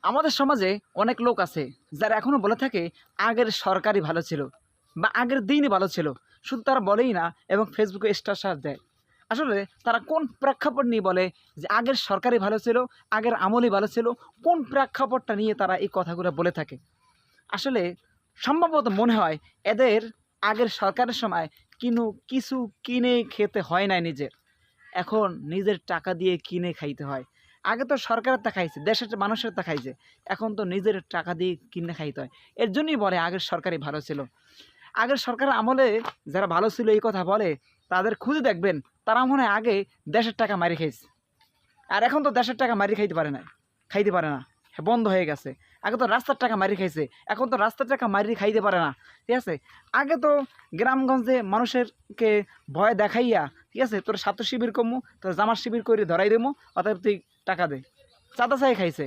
আমাদের সমাজে অনেক লোক আছে যারা এখনো বলে থাকে আগের সরকারই ভালো ছিল বা আগের দিনই ভালো ছিল। শুধু তারা বলেই না এবং ফেসবুকে স্ট্যাটাস দেয়। আসলে তারা কোন প্রেক্ষাপট নিয়ে বলে যে আগের সরকারই ভালো ছিল, আগের আমলই ভালো ছিল? কোন প্রেক্ষাপটটা নিয়ে তারা এই কথাগুলো বলে থাকে? আসলে সম্ভবত মনে হয় এদের আগের সরকারের সময় কিছু কিনে খেতে হয় নাই নিজের। এখন নিজের টাকা দিয়ে কিনে খাইতে হয়। আগে তো সরকারের টা খাইছে, দেশের মানুষের টা খাইছে। এখন তো নিজের টাকা দিয়ে কিনে খাইতে হয়। এর জন্যই বলে আগের সরকারই ভালো ছিল। আগের সরকারের আমলে যারা ভালো ছিল এই কথা বলে, তাদের খুঁজে দেখবেন তারা মনে হয় আগে দেশের টাকা মাইরে খাইছে। আর এখন তো দেশের টাকা মাইরে খাইতে পারে না। হ্যাঁ, বন্ধ হয়ে গেছে। আগে তো রাস্তার টাকা মাইরে খাইছে, এখন তো রাস্তার টাকা মাইরে খাইতে পারে না। ঠিক আছে? আগে তো গ্রামগঞ্জে মানুষেরকে ভয় দেখাইয়া, ঠিক আছে, তোর ছাত্র শিবির কমু, তোর জামার শিবির করে ধরাই দেবো, অতএব তুই টাকা দে। চাঁদা চাই খাইছে।